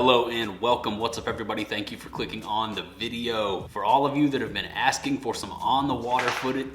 Hello and welcome. What's up everybody? Thank you for clicking on the video. For all of you that have been asking for some on the water footage,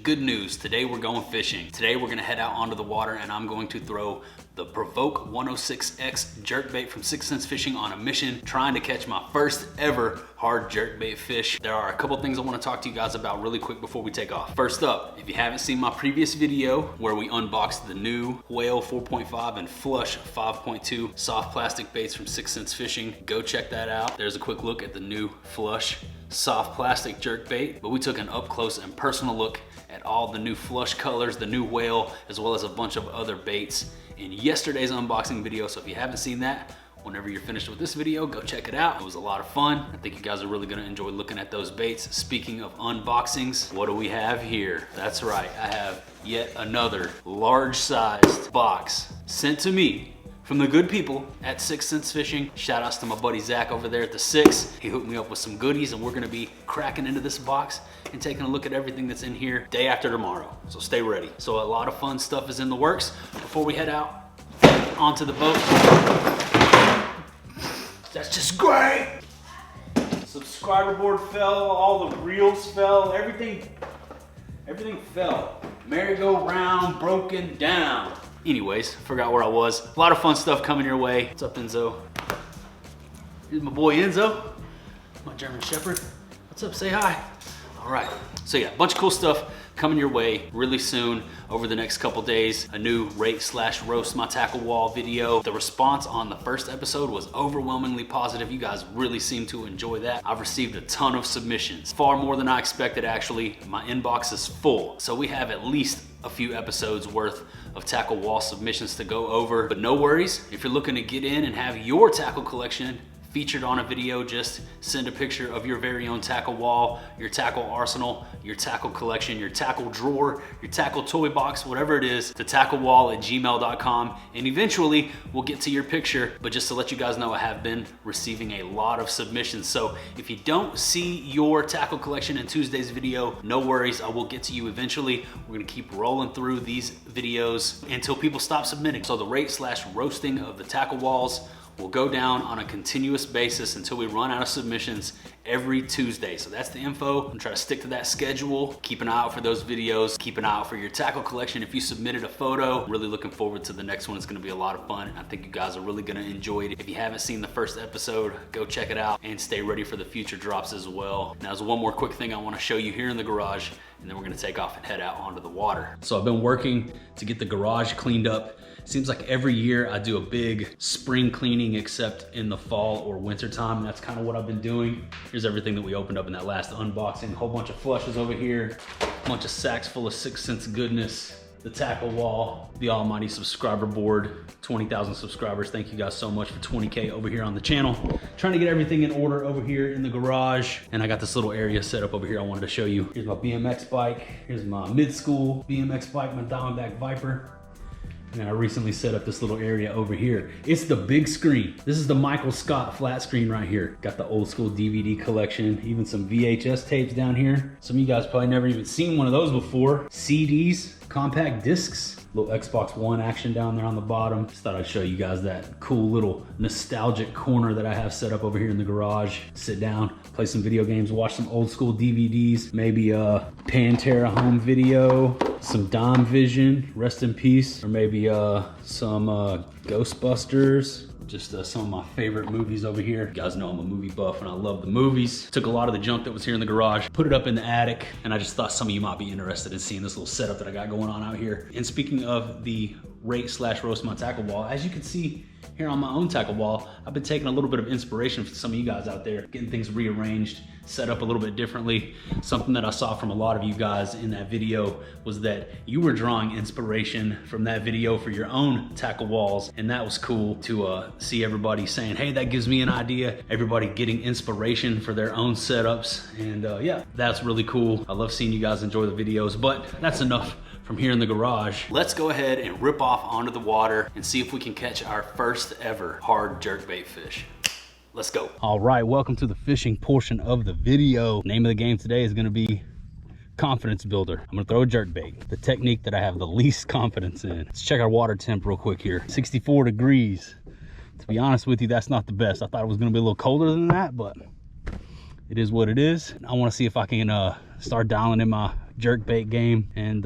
good news. Today we're going fishing. Today we're gonna head out onto the water and I'm going to throw the Provoke 106X jerkbait from 6 Cents Fishing on a mission, trying to catch my first ever hard jerkbait fish. There are a couple things I want to talk to you guys about really quick before we take off. First up, if you haven't seen my previous video where we unboxed the new Whale 4.5 and Flush 5.2 soft plastic baits from 6 Cents Fishing, go check that out. There's a quick look at the new Flush soft plastic jerkbait, but we took an up close and personal look at all the new Flush colors, the new Whale, as well as a bunch of other baits in yesterday's unboxing video. So if you haven't seen that, whenever you're finished with this video, go check it out. It was a lot of fun. I think you guys are really gonna enjoy looking at those baits. Speaking of unboxings, what do we have here? That's right, I have yet another large-sized box sent to me from the good people at 6 Cents Fishing. Shout outs to my buddy Zach over there at the 6. He hooked me up with some goodies and we're gonna be cracking into this box and taking a look at everything that's in here day after tomorrow. So stay ready. So a lot of fun stuff is in the works. Before we head out onto the boat, that's just great. Subscriber board fell, all the reels fell, everything fell. Merry-go-round broken down. Anyways, forgot where I was. A lot of fun stuff coming your way. What's up, Enzo? Here's my boy Enzo, my German Shepherd. What's up, say hi. All right, so yeah, a bunch of cool stuff coming your way really soon over the next couple days. A new rate/roast my tackle wall video. The response on the first episode was overwhelmingly positive. You guys really seem to enjoy that. I've received a ton of submissions, far more than I expected actually. My inbox is full, so we have at least a few episodes worth of tackle wall submissions to go over. But no worries, if you're looking to get in and have your tackle collection featured on a video, just send a picture of your very own tackle wall, your tackle arsenal, your tackle collection, your tackle drawer, your tackle toy box, whatever it is, to tacklewall@gmail.com, and eventually we'll get to your picture. But just to let you guys know, I have been receiving a lot of submissions, so if you don't see your tackle collection in Tuesday's video, no worries, I will get to you eventually. We're gonna keep rolling through these videos until people stop submitting. So the rate/roasting of the tackle walls will go down on a continuous basis until we run out of submissions every Tuesday. So that's the info. I'm gonna try to stick to that schedule. Keep an eye out for those videos. Keep an eye out for your tackle collection. If you submitted a photo, really looking forward to the next one. It's gonna be a lot of fun. I think you guys are really gonna enjoy it. If you haven't seen the first episode, go check it out and stay ready for the future drops as well. Now there's one more quick thing I wanna show you here in the garage, and then we're gonna take off and head out onto the water. So I've been working to get the garage cleaned up. Seems like every year I do a big spring cleaning except in the fall or winter time. And that's kind of what I've been doing. Here's everything that we opened up in that last unboxing. A whole bunch of flushes over here, a bunch of sacks full of 6 Cents goodness, the tackle wall, the almighty subscriber board, 20,000 subscribers. Thank you guys so much for 20K over here on the channel. Trying to get everything in order over here in the garage. And I got this little area set up over here I wanted to show you. Here's my BMX bike. Here's my mid-school BMX bike, my Diamondback Viper. And I recently set up this little area over here. It's the big screen. This is the Michael Scott flat screen right here. Got the old school DVD collection, even some VHS tapes down here. Some of you guys probably never even seen one of those before. CDs, compact discs, little Xbox One action down there on the bottom. Just thought I'd show you guys that cool little nostalgic corner that I have set up over here in the garage. Sit down, play some video games, watch some old school DVDs, maybe a Pantera home video, some Dom Vision, rest in peace, or maybe some Ghostbusters. Just some of my favorite movies over here. You guys know I'm a movie buff and I love the movies. Took a lot of the junk that was here in the garage, put it up in the attic, and I just thought some of you might be interested in seeing this little setup that I got going on out here. And speaking of the rate/roast my tackle wall, as you can see here on my own tackle wall, I've been taking a little bit of inspiration from some of you guys out there, getting things rearranged, set up a little bit differently. Something that I saw from a lot of you guys in that video was that you were drawing inspiration from that video for your own tackle walls, and that was cool to see everybody saying, hey, that gives me an idea. Everybody getting inspiration for their own setups, and yeah, that's really cool. I love seeing you guys enjoy the videos, but that's enough from here in the garage. Let's go ahead and rip off onto the water and see if we can catch our first ever hard jerkbait fish. Let's go. All right, welcome to the fishing portion of the video. Name of the game today is gonna be confidence builder. I'm gonna throw a jerkbait, the technique that I have the least confidence in. Let's check our water temp real quick here. 64 degrees. To be honest with you, that's not the best. I thought it was gonna be a little colder than that, but it is what it is. I wanna see if I can start dialing in my jerkbait game. And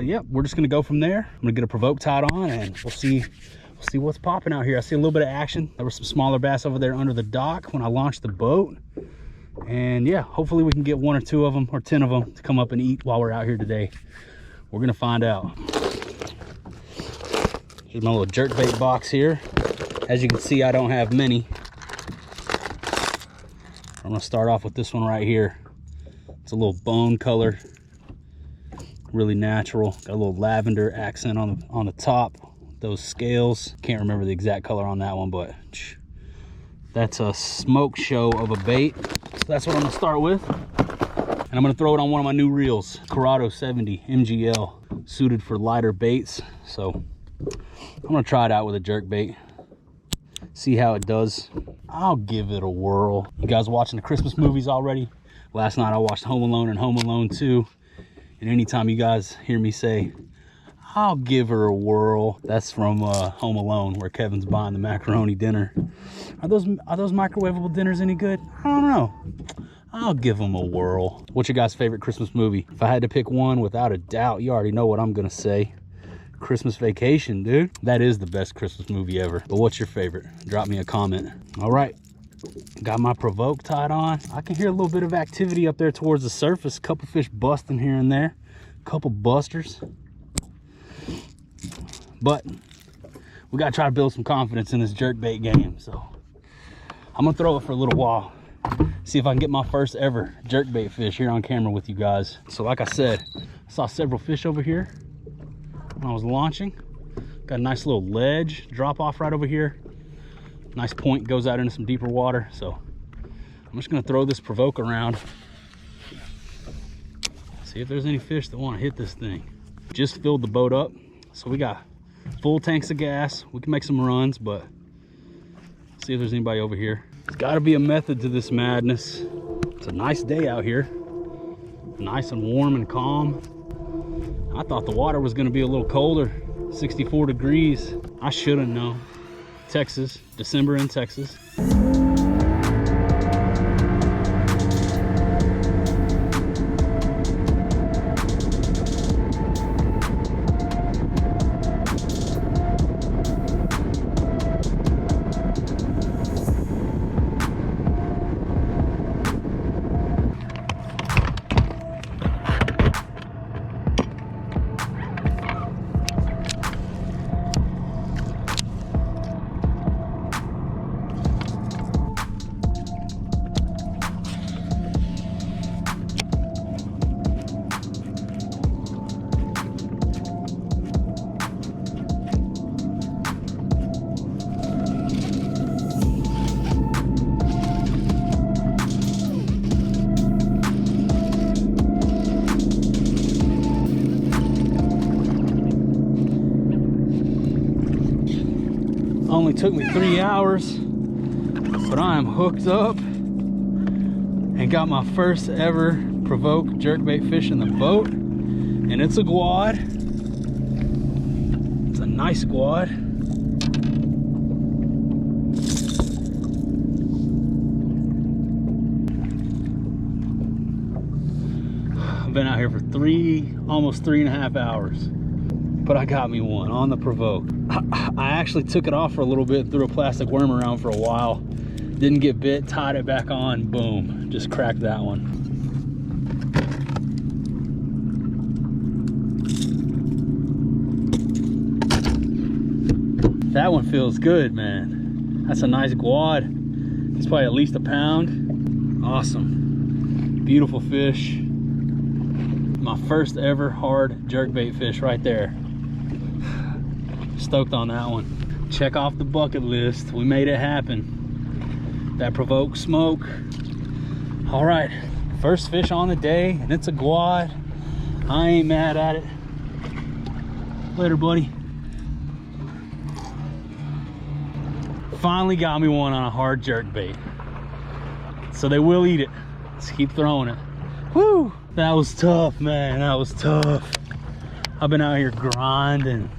yeah, we're just gonna go from there. I'm gonna get a Provoke tied on and we'll see what's popping out here. I see a little bit of action. There were some smaller bass over there under the dock when I launched the boat. And yeah, hopefully we can get 1 or 2 of them or 10 of them to come up and eat while we're out here today. We're gonna find out. Here's my little jerkbait box here. As you can see, I don't have many. I'm gonna start off with this one right here. It's a little bone color, really natural. Got a little lavender accent on the top. Those scales, can't remember the exact color on that one, but that's a smoke show of a bait. So that's what I'm gonna start with. And I'm gonna throw it on one of my new reels, Corrado 70 MGL, suited for lighter baits. So I'm gonna try it out with a jerkbait, see how it does. I'll give it a whirl. You guys watching the Christmas movies already? Last night I watched Home Alone and Home Alone 2. And anytime you guys hear me say, I'll give her a whirl, that's from Home Alone, where Kevin's buying the macaroni dinner. Are those microwavable dinners any good? I don't know. I'll give them a whirl. What's your guys' favorite Christmas movie? If I had to pick one, without a doubt, you already know what I'm gonna say. Christmas Vacation, dude. That is the best Christmas movie ever. But what's your favorite? Drop me a comment. All right, got my Provoke tied on. I can hear a little bit of activity up there towards the surface. A couple fish busting here and there. A couple busters. But we gotta try to build some confidence in this jerkbait game. So I'm gonna throw it for a little while, see if I can get my first ever jerkbait fish here on camera with you guys. So like I said, I saw several fish over here when I was launching. Got a nice little ledge drop off right over here. Nice point, goes out into some deeper water. So I'm just gonna throw this Provoke around, see if there's any fish that want to hit this thing. Just filled the boat up, so we got full tanks of gas. We can make some runs, but see if there's anybody over here. There's got to be a method to this madness. It's a nice day out here, nice and warm and calm. I thought the water was going to be a little colder, 64 degrees. I should have known. Texas, December in Texas. Only took me 3 hours, but I am hooked up and got my first ever Provoke jerkbait fish in the boat, and it's a quad. It's a nice quad. I've been out here for almost 3.5 hours, but I got me one on the Provoke. I actually took it off for a little bit, threw a plastic worm around for a while, didn't get bit, tied it back on, boom, just cracked that one. That one feels good, man. That's a nice quad. It's probably at least a pound. Awesome, beautiful fish. My first ever hard jerkbait fish right there. Stoked on that one. Check off the bucket list. We made it happen. That Provoke smoke. All right, first fish on the day, and it's a quad. I ain't mad at it. Later, buddy. Finally got me one on a hard jerkbait. So they will eat it. Let's keep throwing it. Woo! That was tough, man. That was tough. I've been out here grinding.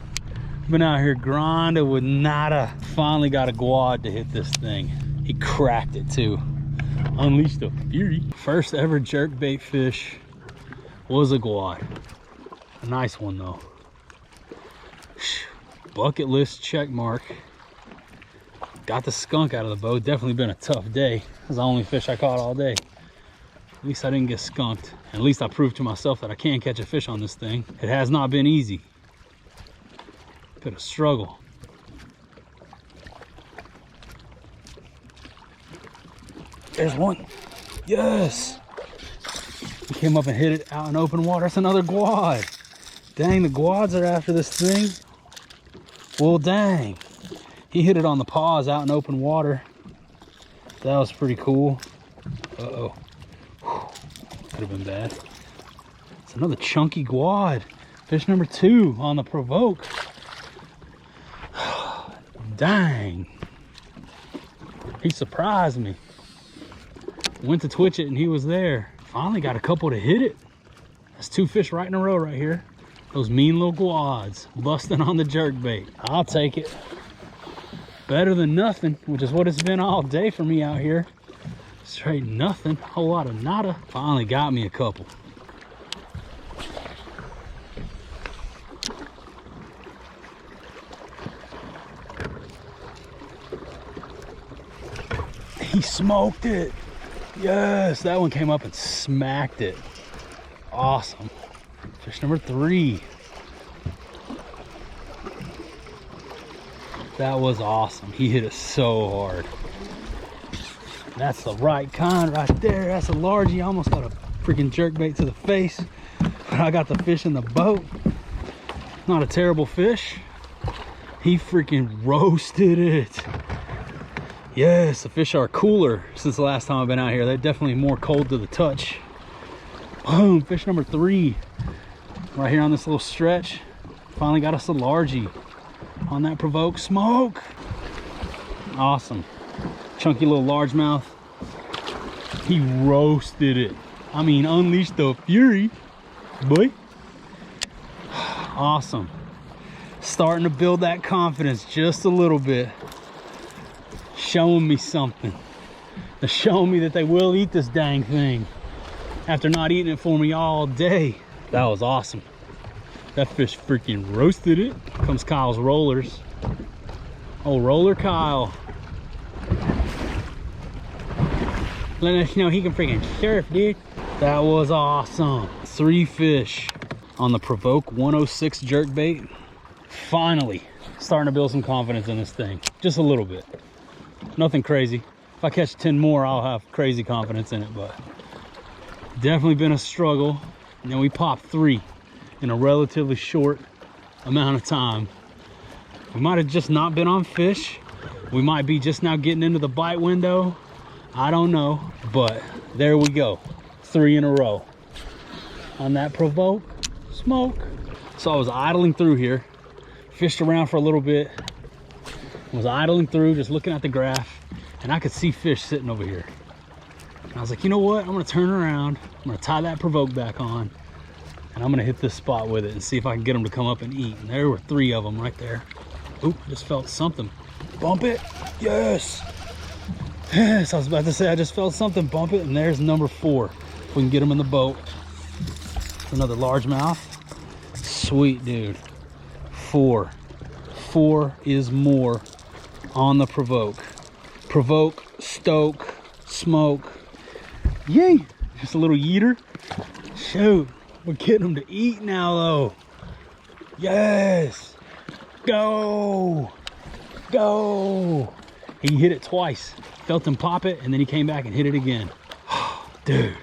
With nada. Finally got a quad to hit this thing. He cracked it too. Unleashed a fury. First ever jerkbait fish was a quad. A nice one though. Bucket list check mark. Got the skunk out of the boat. Definitely been a tough day. It was the only fish I caught all day. At least I didn't get skunked. At least I proved to myself that I can catch a fish on this thing. It has not been easy. Been a struggle. There's one. Yes. He came up and hit it out in open water. That's another quad. Dang, the quads are after this thing. Well, dang. He hit it on the paws out in open water. That was pretty cool. Uh-oh. Could have been bad. It's another chunky quad. Fish number 2 on the Provoke. Dang. He surprised me. Went to twitch it and he was there. Finally got a couple to hit it. That's 2 fish right in a row right here. Those mean little quads busting on the jerkbait. I'll take it. Better than nothing, which is what it's been all day for me out here. Straight nothing, whole lot of nada. Finally got me a couple. He smoked it. Yes, that one came up and smacked it. Awesome. Fish number 3. That was awesome. He hit it so hard. That's the right kind right there. That's a largie. I almost got a freaking jerkbait to the face, but I got the fish in the boat. Not a terrible fish. He freaking roasted it. Yes, the fish are cooler since the last time I've been out here. They're definitely more cold to the touch. Boom, fish number 3. Right here on this little stretch. Finally got us a largie on that Provoke. Smoke. Awesome. Chunky little largemouth. He roasted it. I mean, unleashed the fury, boy. Awesome. Starting to build that confidence just a little bit. Showing me something. They're showing me that they will eat this dang thing after not eating it for me all day. That was awesome. That fish freaking roasted it. Comes Kyle's rollers. Oh, roller Kyle. Letting us know he can freaking surf, dude. That was awesome. 3 fish on the Provoke 106 jerkbait. Finally starting to build some confidence in this thing. Just a little bit. Nothing crazy. If I catch 10 more, I'll have crazy confidence in it, but definitely been a struggle. And then we popped 3 in a relatively short amount of time. We might have just not been on fish. We might be just now getting into the bite window. I don't know, but there we go. 3 in a row on that Provoke. Smoke. So I was idling through here, fished around for a little bit, was idling through, just looking at the graph, and I could see fish sitting over here. And I was like, you know what? I'm gonna turn around, I'm gonna tie that Provoke back on, and I'm gonna hit this spot with it and see if I can get them to come up and eat. And there were 3 of them right there. Oop, just felt something. Bump it. Yes. Yes, I was about to say I just felt something. Bump it, and there's number 4. If we can get them in the boat. Another largemouth. Sweet, dude. 4. 4 is more on the Provoke. Provoke, stoke, smoke. Yay! Just a little yeeter. Shoot, we're getting them to eat now, though. Yes. Go. Go. He hit it twice. Felt him pop it, and then he came back and hit it again. Dude,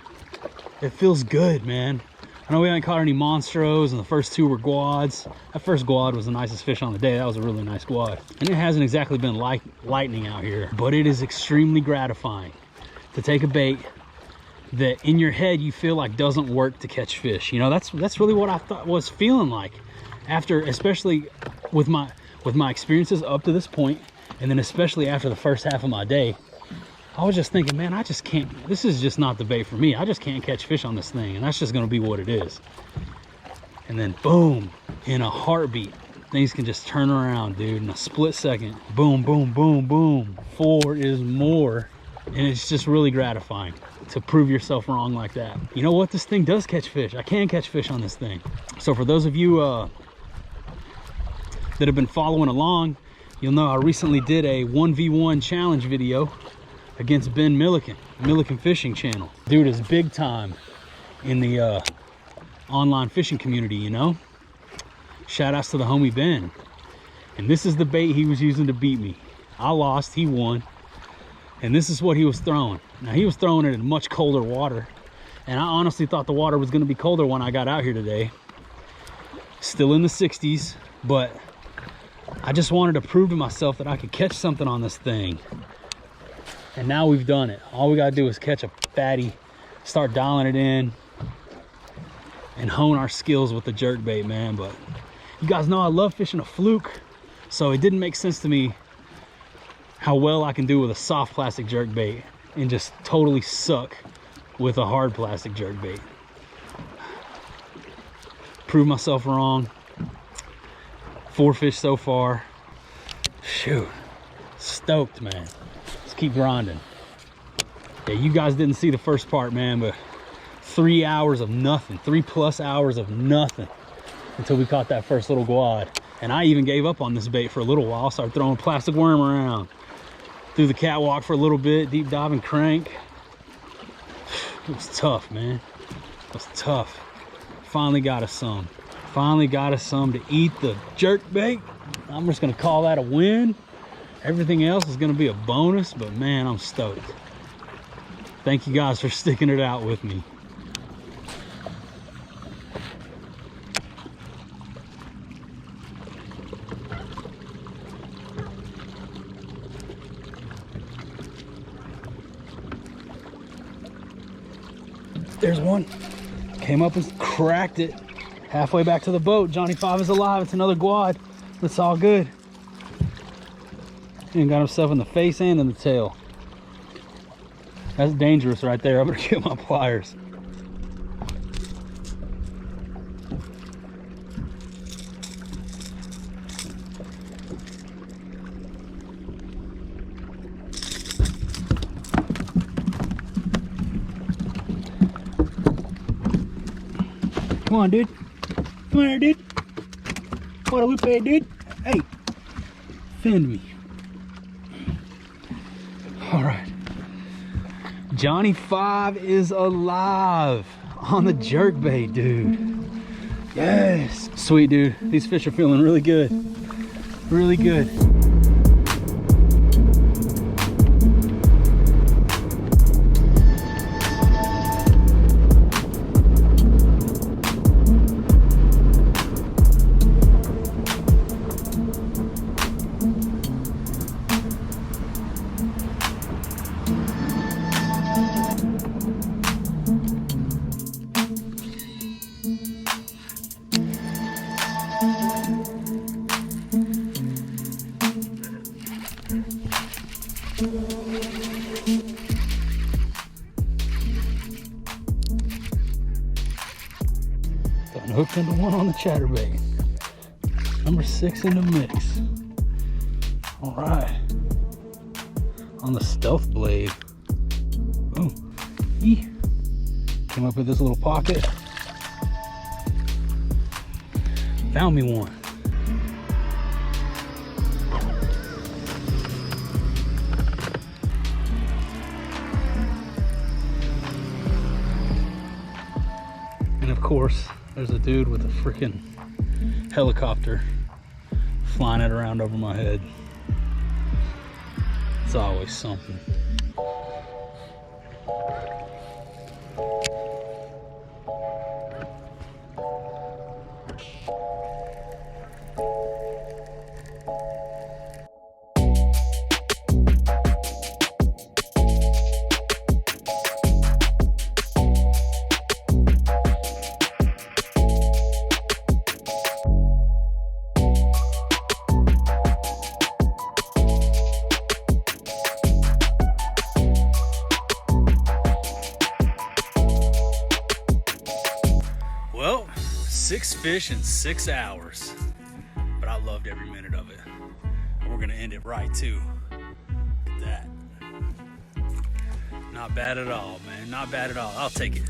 it feels good, man. I know we haven't caught any monstros, and the first 2 were quads. That first quad was the nicest fish on the day. That was a really nice quad. And it hasn't exactly been like lightning out here, but it is extremely gratifying to take a bait that in your head you feel like doesn't work to catch fish. You know, that's really what I thought was feeling like after, especially with my experiences up to this point, and then especially after the first half of my day. I was just thinking, man, I just can't, this is just not the bait for me. I just can't catch fish on this thing, and that's just gonna be what it is. And then boom, in a heartbeat, things can just turn around, dude, in a split second. Boom, boom, boom, boom. 4 is more. And it's just really gratifying to prove yourself wrong like that. You know what? This thing does catch fish. I can catch fish on this thing. So for those of you that have been following along, you'll know I recently did a 1v1 challenge video against Ben Milliken, Milliken Fishing Channel. Dude is big time in the online fishing community, you know? Shout outs to the homie Ben. And this is the bait he was using to beat me. I lost, he won. And this is what he was throwing. Now he was throwing it in much colder water. And I honestly thought the water was gonna be colder when I got out here today. Still in the 60s, but I just wanted to prove to myself that I could catch something on this thing. And now we've done it. All we gotta do is catch a fatty, start dialing it in, and hone our skills with the jerkbait, man. But you guys know I love fishing a fluke, so it didn't make sense to me how well I can do with a soft plastic jerkbait and just totally suck with a hard plastic jerkbait. Prove myself wrong. 4 fish so far. Shoot, stoked, man. Let's keep grinding. Yeah, you guys didn't see the first part, man, but 3 hours of nothing, 3+ hours of nothing until we caught that first little guad. And I even gave up on this bait for a little while. Started throwing plastic worm around. Through the catwalk for a little bit, deep dive and crank. It was tough, man. It was tough. Finally got us some. Finally got us some to eat the jerkbait. I'm just gonna call that a win. Everything else is gonna be a bonus, but man, I'm stoked. Thank you guys for sticking it out with me. There's one. Came up and cracked it. Halfway back to the boat. Johnny 5 is alive. It's another guad. It's all good. And got himself in the face and in the tail. That's dangerous right there. I'm gonna get my pliers. Come on, dude. Come on here, dude. What do we pay, dude? Hey, fend me. All right. Johnny 5 is alive on the jerkbait, dude. Yes. Sweet, dude. These fish are feeling really good. Really good. Hooked into one on the chatterbait. Number 6 in the mix. All right. On the stealth blade. Boom. Eee. Came up with this little pocket. Found me one. And of course, there's a dude with a freaking helicopter flying it around over my head. It's always something. 6 fish in 6 hours. But I loved every minute of it. And we're gonna end it right too. Look at that. Not bad at all, man. Not bad at all. I'll take it.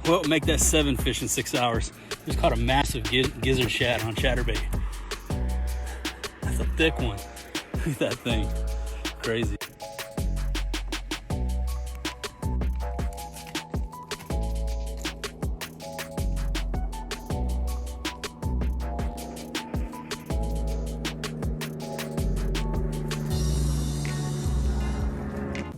Well, make that 7 fish in 6 hours. Just caught a massive gizzard shad on chatterbait. That's a thick one. Look at that thing. Crazy.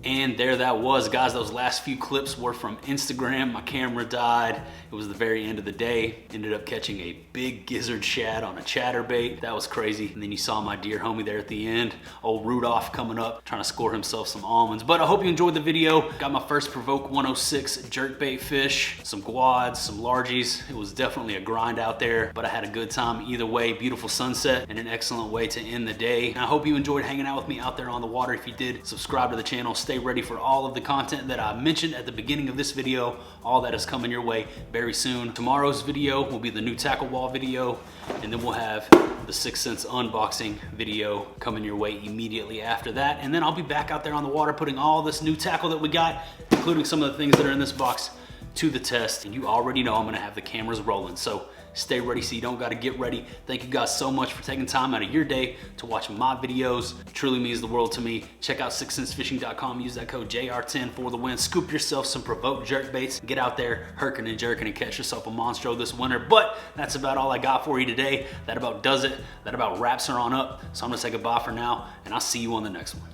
And there that was, guys. Those last few clips were from Instagram. My camera died. It was the very end of the day. Ended up catching a big gizzard shad on a chatterbait. That was crazy. And then you saw my dear homie there at the end. Old Rudolph coming up, trying to score himself some almonds. But I hope you enjoyed the video. Got my first Provoke 106 jerkbait fish, some quads, some largies. It was definitely a grind out there, but I had a good time either way. Beautiful sunset and an excellent way to end the day. And I hope you enjoyed hanging out with me out there on the water. If you did, subscribe to the channel. Stay ready for all of the content that I mentioned at the beginning of this video. All that is coming your way very soon. Tomorrow's video will be the new tackle ball video, and then we'll have the 6th Sense unboxing video coming your way immediately after that. And then I'll be back out there on the water putting all this new tackle that we got, including some of the things that are in this box, to the test. And you already know I'm gonna have the cameras rolling, so stay ready so you don't gotta get ready. Thank you guys so much for taking time out of your day to watch my videos. It truly means the world to me. Check out 6thsensefishing.com, use that code JR10 for the win. Scoop yourself some Provoke jerkbaits. Get out there herking and jerking and catch yourself a monstro this winter. But that's about all I got for you today. That about does it. That about wraps her on up. So I'm gonna say goodbye for now, and I'll see you on the next one.